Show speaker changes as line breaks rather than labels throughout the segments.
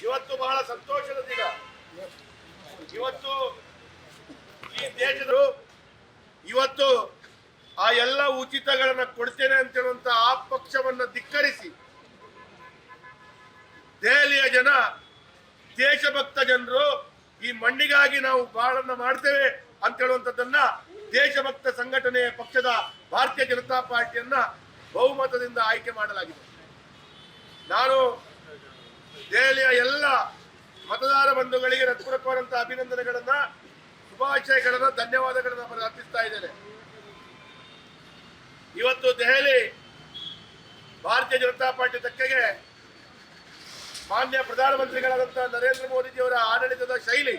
ಇವತ್ತು ಬಹಳ ಸಂತೋಷದ ದಿನ. ಇವತ್ತು ಈ ದೇಶದ ಇವತ್ತು ಆ ಎಲ್ಲ ಉಚಿತಗಳನ್ನ ಕೊಡ್ತೇನೆ ಅಂತ ಹೇಳುವಂತ ಆ ಪಕ್ಷವನ್ನ ಧಿಕ್ಕರಿಸಿ ದೆಹಲಿಯ ಜನ, ದೇಶಭಕ್ತ ಜನರು ಈ ಮಣ್ಣಿಗಾಗಿ ನಾವು ಬಾಳನ್ನ ಮಾಡ್ತೇವೆ ಅಂತ ಹೇಳುವಂತದ್ದನ್ನ ದೇಶಭಕ್ತ ಸಂಘಟನೆಯ ಪಕ್ಷದ ಭಾರತೀಯ ಜನತಾ ಪಾರ್ಟಿಯನ್ನ ಬಹುಮತದಿಂದ ಆಯ್ಕೆ ಮಾಡಲಾಗಿದೆ. ನಾನು ದೆಹಲಿಯ ಎಲ್ಲ ಮತದಾರ ಬಂಧುಗಳಿಗೆ ಹೃತ್ಪೂರ್ವಕವಾದಂತಹ ಅಭಿನಂದನೆಗಳನ್ನ, ಶುಭಾಶಯಗಳನ್ನ, ಧನ್ಯವಾದಗಳನ್ನ ಅರ್ಪಿಸ್ತಾ ಇದ್ದೇನೆ. ಇವತ್ತು ದೆಹಲಿ ಭಾರತೀಯ ಜನತಾ ಪಾರ್ಟಿ ತೆಕ್ಕೆಗೆ ಮಾನ್ಯ ಪ್ರಧಾನಮಂತ್ರಿಗಳಾದಂತಹ ನರೇಂದ್ರ ಮೋದಿಜಿಯವರ ಆಡಳಿತದ ಶೈಲಿ,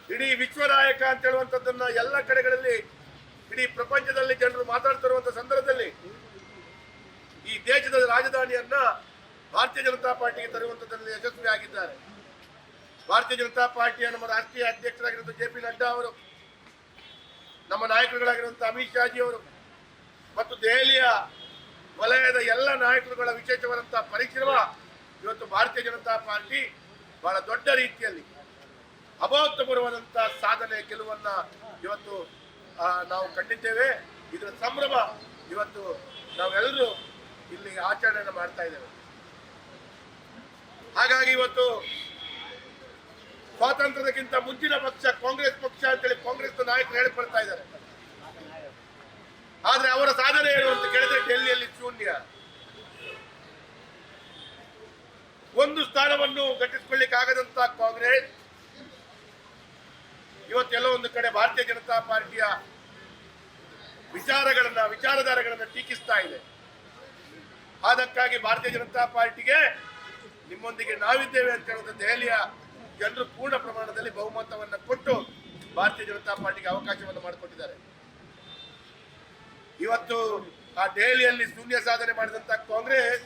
ಇಡೀ ವಿಶ್ವ ನಾಯಕ ಅಂತ ಹೇಳುವಂತದ್ದನ್ನ ಎಲ್ಲ ಕಡೆಗಳಲ್ಲಿ ಇಡೀ ಪ್ರಪಂಚದಲ್ಲಿ ಜನರು ಮಾತಾಡ್ತಿರುವಂತಹ ಸಂದರ್ಭದಲ್ಲಿ ಈ ದೇಶದ ರಾಜಧಾನಿಯನ್ನ ಭಾರತೀಯ ಜನತಾ ಪಾರ್ಟಿಗೆ ತರುವಂತದ್ರಲ್ಲಿ ಯಶಸ್ವಿಯಾಗಿದ್ದಾರೆ. ಭಾರತೀಯ ಜನತಾ ಪಾರ್ಟಿಯ ನಮ್ಮ ರಾಷ್ಟ್ರೀಯ ಅಧ್ಯಕ್ಷರಾಗಿರುವಂತಹ JP ನಡ್ಡಾ ಅವರು, ನಮ್ಮ ನಾಯಕರುಗಳಾಗಿರುವಂತಹ ಅಮಿತ್ ಶಾಜಿ ಅವರು ಮತ್ತು ದೆಹಲಿಯ ವಲಯದ ಎಲ್ಲ ನಾಯಕರುಗಳ ವಿಶೇಷವಾದಂತಹ ಪರಿಶ್ರಮ ಇವತ್ತು ಭಾರತೀಯ ಜನತಾ ಪಾರ್ಟಿ ಬಹಳ ದೊಡ್ಡ ರೀತಿಯಲ್ಲಿ ಅಭೂತಪೂರ್ವವಾದಂತಹ ಸಾಧನೆ ಗೆಲುವನ್ನ ಇವತ್ತು ನಾವು ಕಂಡಿದ್ದೇವೆ. ಇದರ ಸಂಭ್ರಮ ಇವತ್ತು ನಾವೆಲ್ಲರೂ ಇಲ್ಲಿ ಆಚರಣೆಯನ್ನು ಮಾಡ್ತಾ ಇದ್ದೇವೆ. ಹಾಗಾಗಿ ಇವತ್ತು ಸ್ವಾತಂತ್ರ್ಯಕ್ಕಿಂತ ಮುಂಚಿನ ಪಕ್ಷ ಕಾಂಗ್ರೆಸ್ ಪಕ್ಷ ಅಂತೇಳಿ ಕಾಂಗ್ರೆಸ್ ನಾಯಕರು ಹೇಳಿಕೊಳ್ತಾ ಇದ್ದಾರೆ. ಆದ್ರೆ ಅವರ ಸಾಧನೆ ಏನು ಅಂತ ಕೇಳಿದ್ರೆ ಡೆಲ್ಲಿಯಲ್ಲಿ ಶೂನ್ಯ. ಒಂದು ಸ್ಥಾನವನ್ನು ಘಟಿಸಿಕೊಳ್ಳಿಕ್ಕಾಗದಂತ ಕಾಂಗ್ರೆಸ್ ಇವತ್ತೆಲ್ಲ ಒಂದು ಕಡೆ ಭಾರತೀಯ ಜನತಾ ಪಾರ್ಟಿಯ ವಿಚಾರಧಾರೆಗಳನ್ನ ಟೀಕಿಸ್ತಾ ಇದೆ. ಅದಕ್ಕಾಗಿ ಭಾರತೀಯ ಜನತಾ ಪಾರ್ಟಿಗೆ ನಿಮ್ಮೊಂದಿಗೆ ನಾವಿದ್ದೇವೆ ಅಂತ ಹೇಳೋದು ದೆಹಲಿಯ ಜನರು ಪೂರ್ಣ ಪ್ರಮಾಣದಲ್ಲಿ ಬಹುಮತವನ್ನು ಕೊಟ್ಟು ಭಾರತೀಯ ಜನತಾ ಪಾರ್ಟಿಗೆ ಅವಕಾಶವನ್ನು ಮಾಡಿಕೊಟ್ಟಿದ್ದಾರೆ. ಇವತ್ತು ಆ ದೆಹಲಿಯಲ್ಲಿ ಶೂನ್ಯ ಸಾಧನೆ ಮಾಡಿದಂತ ಕಾಂಗ್ರೆಸ್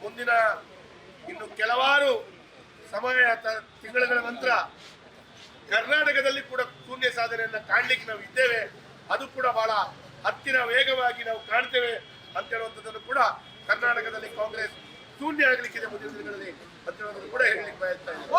ಮುಂದಿನ ಇನ್ನು ಕೆಲವಾರು ತಿಂಗಳ ನಂತರ ಕರ್ನಾಟಕದಲ್ಲಿ ಕೂಡ ಶೂನ್ಯ ಸಾಧನೆಯನ್ನ ಕಾಣ್ಲಿಕ್ಕೆ ನಾವು ಇದ್ದೇವೆ. ಅದು ಕೂಡ ಬಹಳ ಹತ್ತಿರ ವೇಗವಾಗಿ ನಾವು ಕಾಣ್ತೇವೆ ಅಂತ ಹೇಳುವಂಥದ್ದನ್ನು ಕೂಡ ಕರ್ನಾಟಕದಲ್ಲಿ ಕಾಂಗ್ರೆಸ್ ಶೂನ್ಯ ಆಗಲಿಕ್ಕಿದೆ ಮುಂದಿನ ದಿನಗಳಲ್ಲಿ ಅಂತ ಹೇಳೋದನ್ನು ಕೂಡ ಹೇಳಲಿಕ್ಕೆ ಬಯಸ್ತಾ ಇದ್ದೇವೆ.